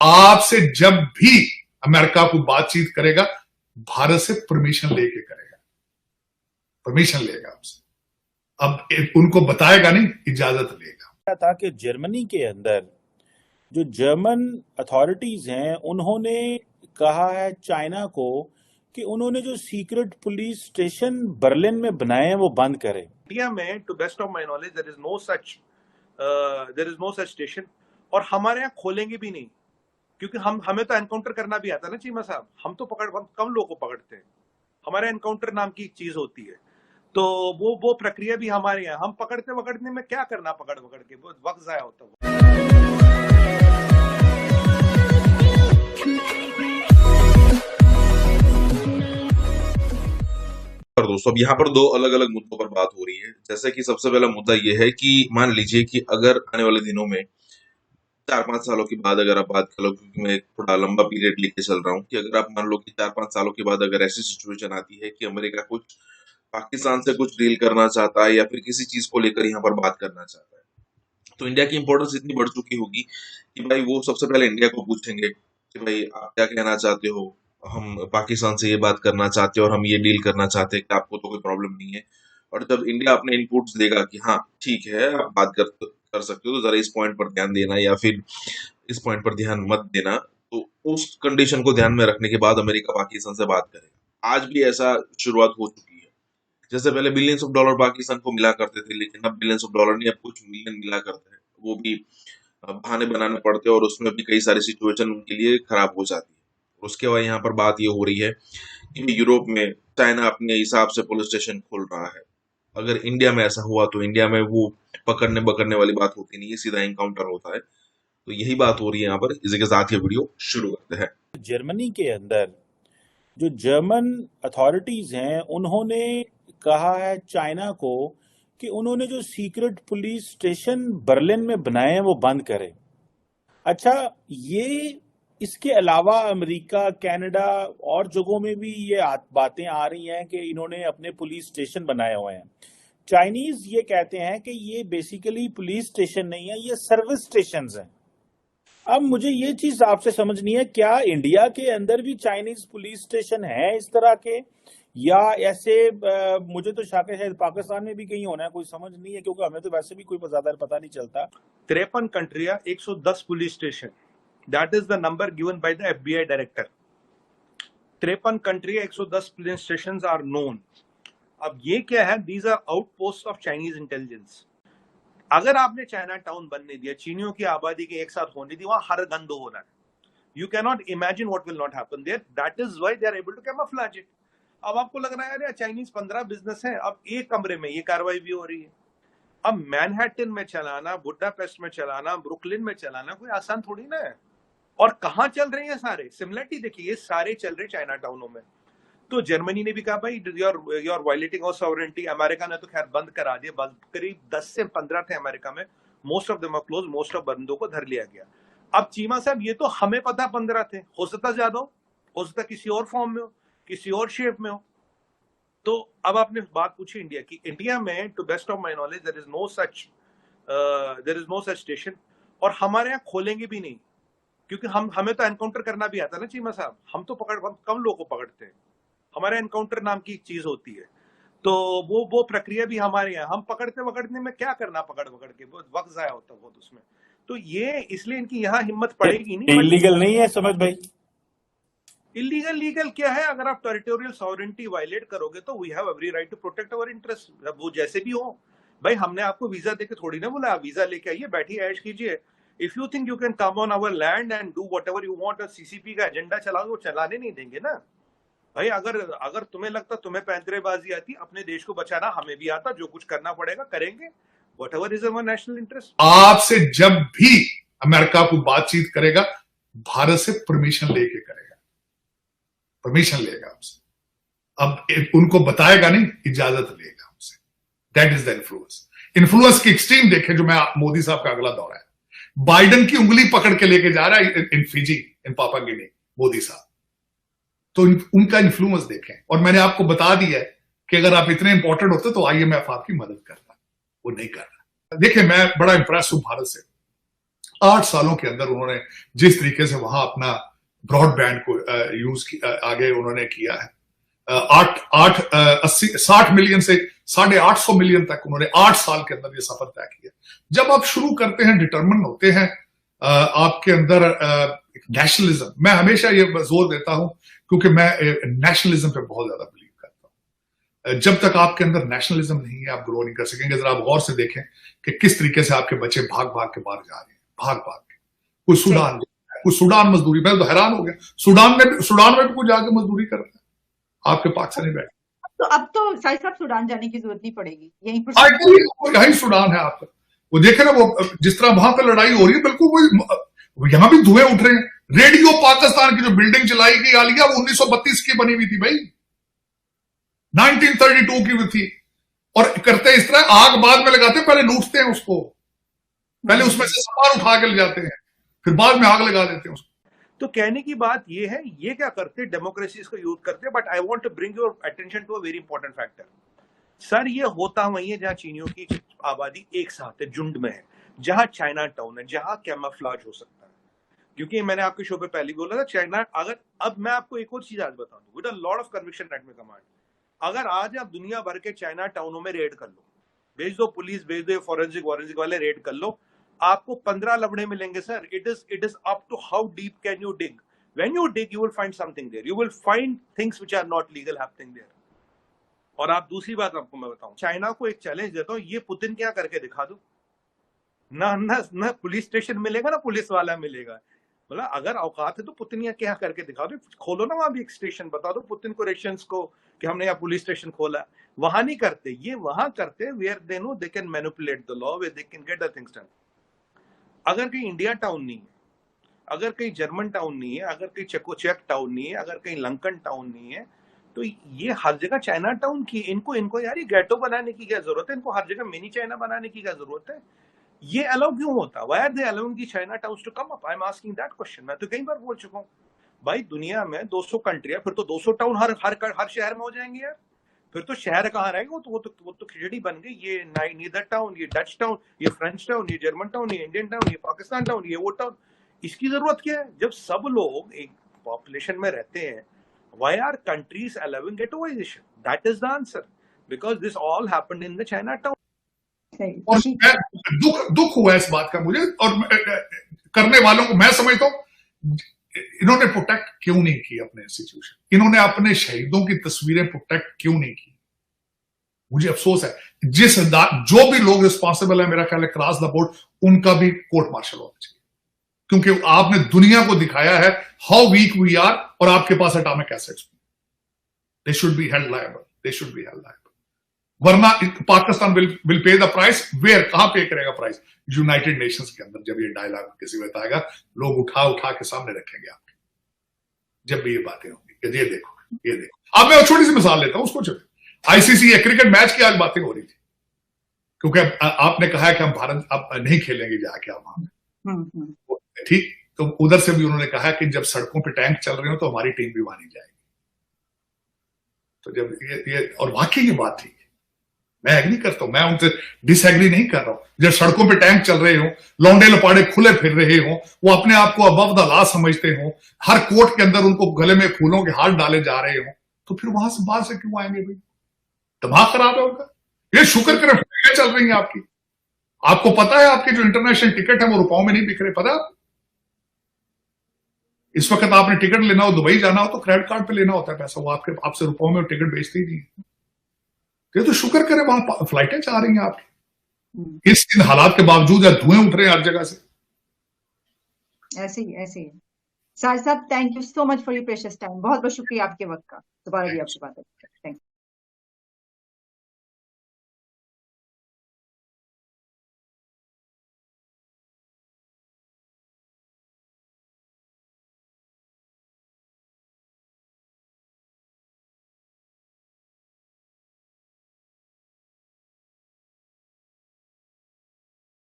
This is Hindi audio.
आपसे जब भी अमेरिका को बातचीत करेगा, भारत से परमिशन लेके करेगा, परमिशन लेगा आपसे। अब उनको बताएगा नहीं, इजाजत लेगा। था कि जर्मनी के अंदर जो जर्मन अथॉरिटीज हैं उन्होंने कहा है चाइना को कि उन्होंने जो सीक्रेट पुलिस स्टेशन बर्लिन में बनाए हैं वो बंद करें। इंडिया में to best of my knowledge there is no such station, और हमारे यहाँ खोलेंगे भी नहीं, क्योंकि हमें तो एनकाउंटर करना भी आता है ना चीमा साहब। हम कम लोगों को पकड़ते हैं, हमारे एनकाउंटर नाम की एक चीज होती है, तो वो प्रक्रिया भी हमारे यहाँ। हम पकड़ने में क्या करना, पकड़ के वक्त जाया होता है। दोस्तों, अब यहाँ पर दो अलग अलग मुद्दों पर बात हो रही है। जैसे कि सबसे पहला मुद्दा यह है कि मान लीजिए कि अगर आने वाले दिनों में 4-5 सालों के बाद अगर आप बात कर लो, क्योंकि मैं थोड़ा लंबा पीरियड लेके चल रहा हूँ, कि अगर आप मान लो कि 4-5 सालों के बाद अगर ऐसी सिचुएशन आती है कि अमेरिका कुछ पाकिस्तान से कुछ डील करना चाहता है या फिर किसी चीज को लेकर यहाँ पर बात करना चाहता है, तो इंडिया की इंपॉर्टेंस इतनी बढ़ चुकी होगी कि भाई वो सबसे पहले इंडिया को पूछेंगे कि भाई आप क्या कहना चाहते हो, हम पाकिस्तान से ये बात करना चाहते हैं और हम ये डील करना चाहते हैं, कि आपको तो कोई प्रॉब्लम नहीं है। और जब इंडिया अपने इनपुट्स देगा कि हाँ ठीक है आप बात कर सकते हो, तो जरा इस पॉइंट पर ध्यान देना या फिर इस पॉइंट पर ध्यान मत देना, तो उस कंडीशन को ध्यान में रखने के बाद अमेरिका पाकिस्तान से बात करेगा। आज भी ऐसा शुरुआत हो चुकी है। जैसे पहले बिलियंस ऑफ डॉलर पाकिस्तान को मिला करते थे, लेकिन अब बिलियंस ऑफ डॉलर नहीं, अब कुछ मिलियन मिला करते हैं, वो भी बहाने बनाने पड़ते हैं और उसमें भी कई सारी सिचुएशन उनके लिए खराब हो जाती है। उसके बाद यहाँ पर बात ये हो रही है कि यूरोप में चाइना अपने हिसाब से पुलिस स्टेशन खोल रहा है। अगर इंडिया में ऐसा हुआ तो इंडिया में वो पकड़ने वाली बात होती नहीं है, सीधा एनकाउंटर होता है। तो यही बात हो रही है यहाँ पर। इसी के साथ ये वीडियो शुरू करते हैं। जर्मनी के अंदर जो जर्मन अथॉरिटीज हैं उन्होंने कहा है चाइना को कि उन्होंने जो सीक्रेट पुलिस स्टेशन बर्लिन में बनाए हैं वो बंद करें। अच्छा, ये इसके अलावा अमेरिका, कनाडा और जगहों में भी ये बातें आ रही हैं कि इन्होंने अपने पुलिस स्टेशन बनाए हुए हैं। चाइनीज ये कहते हैं कि ये बेसिकली पुलिस स्टेशन नहीं है, ये सर्विस स्टेशंस हैं। अब मुझे ये चीज आपसे समझनी है, क्या इंडिया के अंदर भी चाइनीज पुलिस स्टेशन है इस तरह के, या ऐसे मुझे तो शक है शायद पाकिस्तान में भी कहीं होना है, कोई समझ नहीं है, क्योंकि हमें तो वैसे भी कोई ज्यादा पता नहीं चलता। 53 कंट्रियां, 110 police station, that is the number given by the FBI director. 53 कंट्रियां, 110 पुलिस स्टेशन आर नोन। अब ये क्या है, these are outpost of Chinese intelligence. अगर आपने चाइना टाउन बनने दिया, चीनियों की आबादी के एक साथ होने दी, वहां हर गंद हो रहा है। You can not imagine what will not happen there. That is why they are able to camouflage it. अब आपको लग रहा है यार चाइनीज 15 बिजनेस है, अब एक कमरे में ये कार्रवाई भी हो रही है। अब मैनहट्टन में चलाना, बुडापेस्ट में चलाना, ब्रुकलिन में चलाना कोई आसान थोड़ी ना है। और कहां चल रहे हैं सारे, सिमिलरिटी देखिए, ये सारे चल रहे चाइना टाउनों में। तो जर्मनी ने भी कहा भाई you're violating of sovereignty. America ने तो खैर बंद करा दिया, करीब 10 से 15 थे अमेरिका में, most of them are close, most of बंदों को धर लिया गया। अब चीमा साहब, ये तो हमें पता 15 थे, हो सकता ज्यादा हो सकता किसी और फॉर्म में हो, किसी और शेप में हो। तो अब आपने बात पूछी इंडिया की। इंडिया में to best of my knowledge there is no such station, और हमारे यहाँ खोलेंगे भी नहीं, क्योंकि हमें तो एनकाउंटर करना भी आता है ना चीमा साहब। हम कम लोगों को पकड़ते हैं, हमारे एनकाउंटर नाम की एक चीज होती है, तो वो प्रक्रिया भी हमारे यहाँ। हम पकड़ने में क्या करना, पकड़ के वक्त जाया होता है उसमें। तो ये इसलिए इनकी यहाँ हिम्मत पड़ेगी नहीं। इलीगल नहीं है समझ भाई। इलीगल लीगल क्या है, अगर आप टेरिटोरियल सॉवरेनिटी वायलेट करोगे तो we have every right to protect our interest, वो जैसे भी हो। भाई हमने आपको वीजा देके थोड़ी ना बोला वीजा लेके आइए, बैठिए, ऐश कीजिए। If you think you can come on our land and do whatever you want, और सीसीपी का एजेंडा चलाओगे, वो चलाने नहीं देंगे ना भाई। अगर तुम्हें लगता तुम्हें पैंतरेबाजी आती, अपने देश को बचाना हमें भी आता, जो कुछ करना पड़ेगा करेंगे, whatever is our national interest. आपसे जब भी अमेरिका को बातचीत करेगा, भारत से परमिशन लेके करेगा, परमिशन लेगा आपसे। अब उनको बताएगा नहीं, इजाजत लेगा आपसे। दैट इज द इन्फ्लुएंस की एक्सट्रीम देखे जो मैं मोदी साहब का अगला दौरा है। बाइडेन की उंगली पकड़ के लेके जा रहा है इन फिजी, इन पापा गिनी, मोदी साहब। तो उनका इन्फ्लुएंस देखें। और मैंने आपको बता दिया है कि अगर आप इतने इंपॉर्टेंट होते तो IMF आपकी मदद करता, वो नहीं कर रहा। देखिए, मैं बड़ा इंप्रेस हूं भारत से। 8 सालों के अंदर उन्होंने जिस तरीके से वहां अपना ब्रॉडबैंड को यूज आगे उन्होंने किया है, 60 मिलियन से 850 मिलियन तक उन्होंने 8 साल के अंदर ये सफर तय किया। जब आप शुरू करते हैं, डिटरमिन होते हैं, आपके अंदर नेशनलिज्म, मैं हमेशा ये जोर देता हूं क्योंकि मैं नेशनलिज्म पे बहुत ज्यादा बिलीव करता हूं। जब तक आपके अंदर नेशनलिज्म नहीं है, आप ग्रो नहीं कर सकेंगे। जरा आप गौर से देखें कि किस तरीके से आपके बच्चे भाग भाग के बाहर जा रहे हैं, भाग भाग के। कोई सूडान मजदूरी, मैं तो हैरान हो गया, सूडान में भी कोई जाके मजदूरी कर रहा है, आपके पाकिस्तानी बैठे। तो अब तो शायद साहब सूडान जाने की जरूरत नहीं पड़ेगी, यहीं पर यही सूडान है आपका। वो देखे ना, वो जिस तरह वहां पर लड़ाई हो रही है, बिल्कुल वो यहां भी धुएं उठ रहे हैं। रेडियो पाकिस्तान की जो बिल्डिंग चलाई गई आलिया, वो 1932 की बनी हुई थी भाई, 1932 की भी थी। और करते इस तरह, आग बाद में लगाते, पहले लूटते हैं उसको, पहले उसमें से सामान उठा के ले जाते हैं, फिर बाद में आग लगा देते हैं उसको। तो कहने की बात ये है, ये क्या करते, डेमोक्रेसी को यूज करते। But I want to bring your attention to a very important factor. Sir, ये होता वही है जहां चीनियों की आबादी एक साथ है, झुंड में है, जहां चाइना टाउन है, जहां कैमोफ्लेज हो सकता है। क्योंकि मैंने आपके शो पे पहले बोला था, चाइना, अगर, अब मैं आपको एक और चीज आज बताऊं, with a lot of conviction let me command, अगर आज आप दुनिया भर के चाइना टाउनों में रेड कर लो, भेज दो पुलिस, भेज दो फॉरेंसिक वाले, रेड कर लो, आपको 15 लबड़े मिलेंगे sir. It is up to how deep can you dig. When you dig, you will find something there, you will find things which are not legal happening there. और आप दूसरी बात आपको मैं बताऊं, चाइना को एक चैलेंज देता हूं, ये पुतिन क्या करके दिखा दो ना पुलिस स्टेशन मिलेगा, ना पुलिस वाला मिलेगा। मतलब अगर औकात है तो पुतिन क्या करके दिखा दो, खोलो ना वहां भी एक स्टेशन, बता दो पुतिन को, रशियंस को, कि हमने यहाँ पुलिस स्टेशन खोला। वहां नहीं करते, ये वहां करते where they know they can manipulate the law, where they can get the things done. अगर कहीं इंडिया टाउन नहीं है, अगर कहीं जर्मन टाउन नहीं है, अगर कहीं चेक टाउन नहीं है, अगर कहीं लंकन टाउन नहीं है, तो ये हर जगह चाइना टाउन की। इनको यार ये गेटो बनाने की क्या जरूरत है, इनको हर जगह मिनी चाइना बनाने की क्या जरूरत है? ये अलाउ क्यों होता? Why are they allowing the China towns to come up? I am asking that question. मैं तो कई बार बोल चुका हूँ भाई, दुनिया में 200 कंट्री है, फिर तो 200 टाउन हर शहर में हो जाएंगे यार। फिर तो शहर कहाँ रहेगा? वो तो खिचड़ी बन गई। ये नीदर टाउन, ये डच टाउन, ये फ्रेंच टाउन, ये जर्मन टाउन, ये इंडियन टाउन, ये पाकिस्तान टाउन, ये वो टाउन। इसकी जरूरत क्या है जब सब लोग एक पॉपुलेशन में रहते हैं? Why are countries allowing ghettoization? That is the answer. Because this all happened in the Chinatown. और दुख हुआ इस बात का मुझे, और करने वालों को मैं समझता हूं, इन्होंने प्रोटेक्ट क्यों नहीं की अपने इंस्टीट्यूशन, इन्होंने अपने शहीदों की तस्वीरें प्रोटेक्ट क्यों नहीं की? मुझे अफसोस है। जो भी लोग रिस्पॉन्सिबल है, मेरा ख्याल है क्रॉस द बोर्ड, उनका भी कोर्ट मार्शल होना चाहिए, क्योंकि आपने दुनिया को दिखाया है हाउ वीक वी आर, और आपके पास atomic assets. They should be held liable, वरना Pakistan will pay the price. Where, कहां पे करेगा प्राइस? यूनाइटेड नेशंस के अंदर। जब ये डायलॉग किसी वक्त आएगा, लोग उठा के सामने रखेंगे आपके, जब भी ये बातें होंगी, ये देखो। अब मैं छोटी सी मिसाल लेता हूं, उसको चले आईसीसी क्रिकेट मैच की आज बातें हो रही थी, क्योंकि आपने कहा है कि हम भारत अब नहीं खेलेंगे जाके वहां, ठीक? तो उधर से भी उन्होंने कहा कि जब सड़कों पे टैंक चल रहे हो तो हमारी टीम भी वहां नहीं जाएगी। तो जब ये और वाकई ये बात थी, मैं एग्री करता हूं, मैं उनसे डिसएग्री नहीं कर रहा हूं। जब सड़कों पे टैंक चल रहे हो, लौंडे लपाड़े खुले फिर रहे हो, वो अपने आप को अबव द लॉ समझते हो, हर कोर्ट के अंदर उनको गले में फूलों के हार डाले जा रहे हो, तो फिर वहां से बाहर से क्यों आएंगे भाई? दिमाग खराब है उनका। ये शुक्र करें फ्लाइटें चल रही हैं आपकी। आपको पता है आपके जो इंटरनेशनल टिकट है वो रुपयों में नहीं बिक रहे, पता है? इस वक्त आपने टिकट लेना हो, दुबई जाना हो, तो क्रेडिट कार्ड पे लेना होता है पैसा, वो आपसे रुपयों में टिकट बेचते ही नहीं। ये तो शुक्र करें वहां फ्लाइटें जा रही हैं आपकी, इन हालात के बावजूद, या धुएं उठ रहे हैं हर जगह से। ऐसे ही साहिद साहब, thank you so much for your precious time. बहुत बहुत शुक्रिया आपके वक्त का। दोबारा भी आपसे बात है। Thank you.